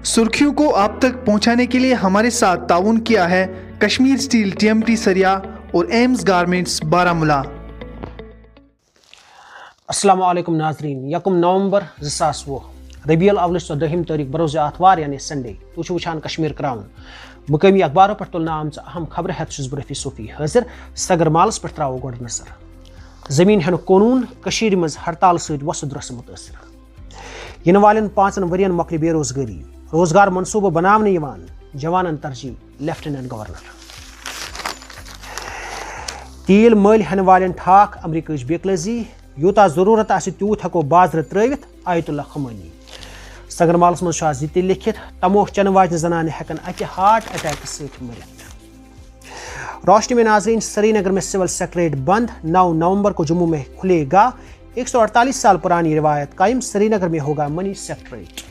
सुर्खियों को आप तक पहुंचाने के लिए हमारे साथ ताउन किया है कश्मीर स्टील TMT सरिया और एम्स गारमेंट्स बारामुला। अस्सलामु अलैकुम नाजरीन, 1 नवंबर 2020 रबीउल अव्वल 14 तारीख बरोज़ आतवार यानी संडे तुझु वुछान कश्मीर क्राउन मुकामी अखबारों पर तुलना आमच अहम खबर है बरफी सूफी हाजिर सगर मालस पर त्रो गोड नजर। जमीन हेन कानून कशीर मज हड़ताल सहित वसुद रस मुतासर। इन वालन 5 वरियन मकली बेरोजगारी, रोजगार मनसूबों बनाने यवान जवानन तरजीह लेफ्टिनेंट गवर्नर। तेल मल हेन वालन ठाक अमरीकच बेकलजी, यूता जरूरत आसि त्यूत हको बाजर त्रवित आयतुल्ला खमैनी। सगर मालस मज आज ये लिखित तमोह चन वाजन जनान हेकन अकि हार्ट अटैक सहित मरित। रोशनी में नाजरीन, श्रीनगर में सिविल सेक्रेटरीट बंद, 9 नवंबर को जम्मू में खुलेगा 148 साल पुरानी रिवायत कायम, श्रीनगर में होगा मनी सेक्रेटरीट।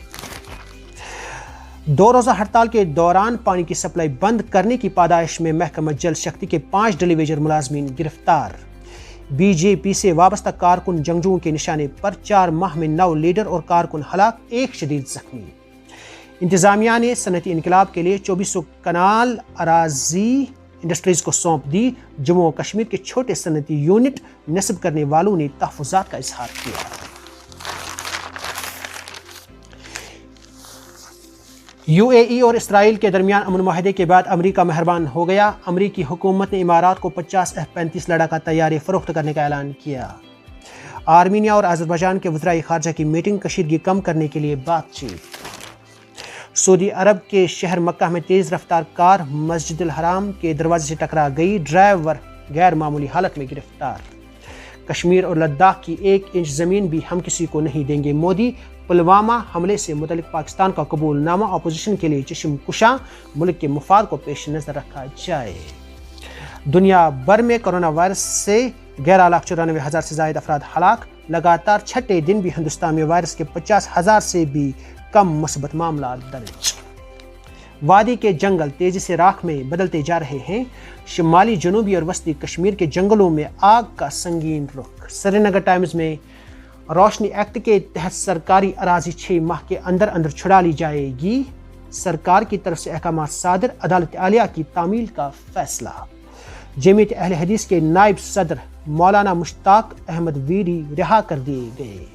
2 रोजा हड़ताल के दौरान पानी की सप्लाई बंद करने की पादाइश में महकमा जल शक्ति के 5 डिलीवेजर मुलाजमीन गिरफ्तार। बीजेपी से वाबस्ता कारकुन जंगजुओं के निशाने पर, 4 माह में 9 लीडर और कारकुन हलाक, 1 शदीद जख्मी। इंतजामिया ने सनती इनकलाब के लिए 2400 कनाल अराजी इंडस्ट्रीज को सौंप दी। जम्मू और कश्मीर के छोटे सनती यूनिट नस्ब करने वालों ने तहफ़्फ़ुज़ात का इजहार किया। UAE और इसराइल के दरमियान अमन माहिदे के बाद अमरीका मेहरबान हो गया। अमरीकी हुकूमत ने इमारात को 50 F-35 लड़ाका तैयारी फरोख्त करने का ऐलान किया। आर्मीनिया और अज़रबैजान के वज़राए ख़ारजा की मीटिंग, कशीदगी कम करने के लिए बातचीत। सऊदी अरब के शहर मक्का में तेज़ रफ्तार कार मस्जिदुल हराम के दरवाजे से टकरा गई, ड्राइवर गैर मामूली हालत में गिरफ्तार। कश्मीर और लद्दाख की 1 इंच ज़मीन भी हम किसी को नहीं देंगे मोदी। पुलवामा हमले से मुतल्लिक पाकिस्तान का कबूलनामा अपोजिशन के लिए चश्म कुशा, मुल्क के मुफाद को पेश नज़र रखा जाए। दुनिया भर में कोरोना वायरस से 11,94,000 से ज़ायद अफराद हलाक। लगातार 6ठे दिन भी हिंदुस्तान में वायरस के 50,000 से भी कम मुस्बत मामला दर्ज। वादी के जंगल तेजी से राख में बदलते जा रहे हैं। शुमाली, जनूबी और वस्ती कश्मीर के जंगलों में आग का संगीन रुख। श्रीनगर टाइम्स में रोशनी एक्ट के तहत सरकारी अराजी 6 माह के अंदर अंदर छुड़ा ली जाएगी। सरकार की तरफ से अहकाम सादर, अदालत आलिया की तामील का फैसला। जमीयत अहले हदीस के नायब सदर मौलाना मुश्ताक अहमद वीरी रिहा कर दिए गए।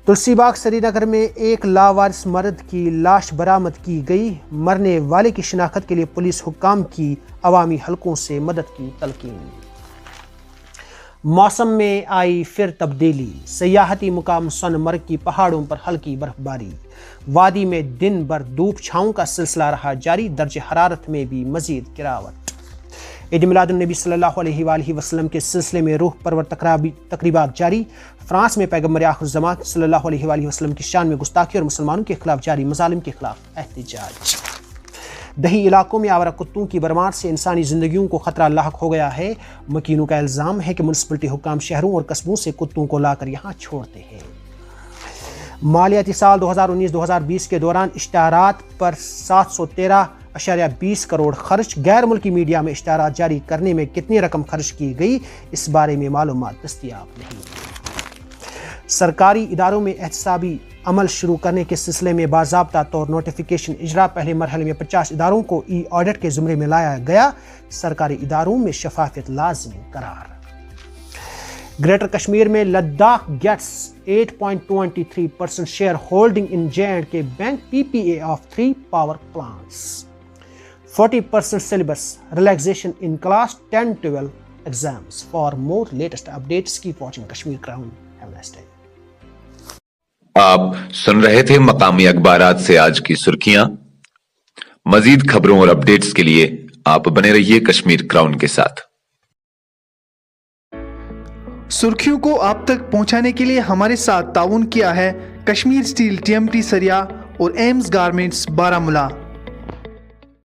तुलसीबाग श्रीनगर में एक लावारिस मर्द की लाश बरामद की गई। मरने वाले की शिनाख्त के लिए पुलिस हुक्काम की अवामी हलकों से मदद की तलकीन। मौसम में आई फिर तब्दीली, सयाहती मुकाम सोनमर्ग की पहाड़ों पर हल्की बर्फबारी। वादी में दिन भर धूप छांव का सिलसिला रहा जारी, दर्जे हरारत में भी मजीद गिरावट। ईद मिलादुन नबी सल्लल्लाहु अलैहि वसल्लम के सिलसिले में रूह परवर तकरीबात जारी। फ्रांस में पैगम्बर आखिर ज़मान सल्लल्लाहु अलैहि वसल्लम की शान में गुस्ताखी और मुसलमानों के खिलाफ जारी मजालिम के खिलाफ एहतजाज। दही इलाकों में आवारा कुत्तों की बरमार से इंसानी जिंदगियों को खतरा लाहक हो गया है। मकीनों का इल्ज़ाम है कि म्युनिसिपलिटी हुक्काम शहरों और कस्बों से कुत्तों को लाकर यहाँ छोड़ते हैं। मालियाती साल 2019-2020 के दौरान इश्तारात पर 713.20 करोड़ खर्च। गैर मुल्की मीडिया में इश्तारात जारी करने में कितनी रकम खर्च की गई, इस बारे में मालूमात दस्तयाब नहीं। सरकारी इदारों में एहतसाबी अमल शुरू करने के सिलसिले में बाज़ाब्ता तौर नोटिफिकेशन इजरा। पहले मरहले में 50 इदारों को ऑडिट के ज़ुमरे में लाया गया। सरकारी इदारों में शफाफियत लाज़मी करार। ग्रेटर कश्मीर में Ladakh gets 8.23% share holding in J&K bank PPA of 3 power plants. 40% syllabus relaxation in class 10-12 exams. For more latest updates keep watching Kashmir Crown. Have a nice day. आप सुन रहे थे मकामी अखबारात से आज की सुर्खियां। मजीद खबरों और अपडेट्स के लिए आप बने रहिए कश्मीर क्राउन के साथ। सुर्खियों को आप तक पहुंचाने के लिए हमारे साथ ताउन किया है कश्मीर स्टील TMT सरिया और एम्स गारमेंट्स बारामुला।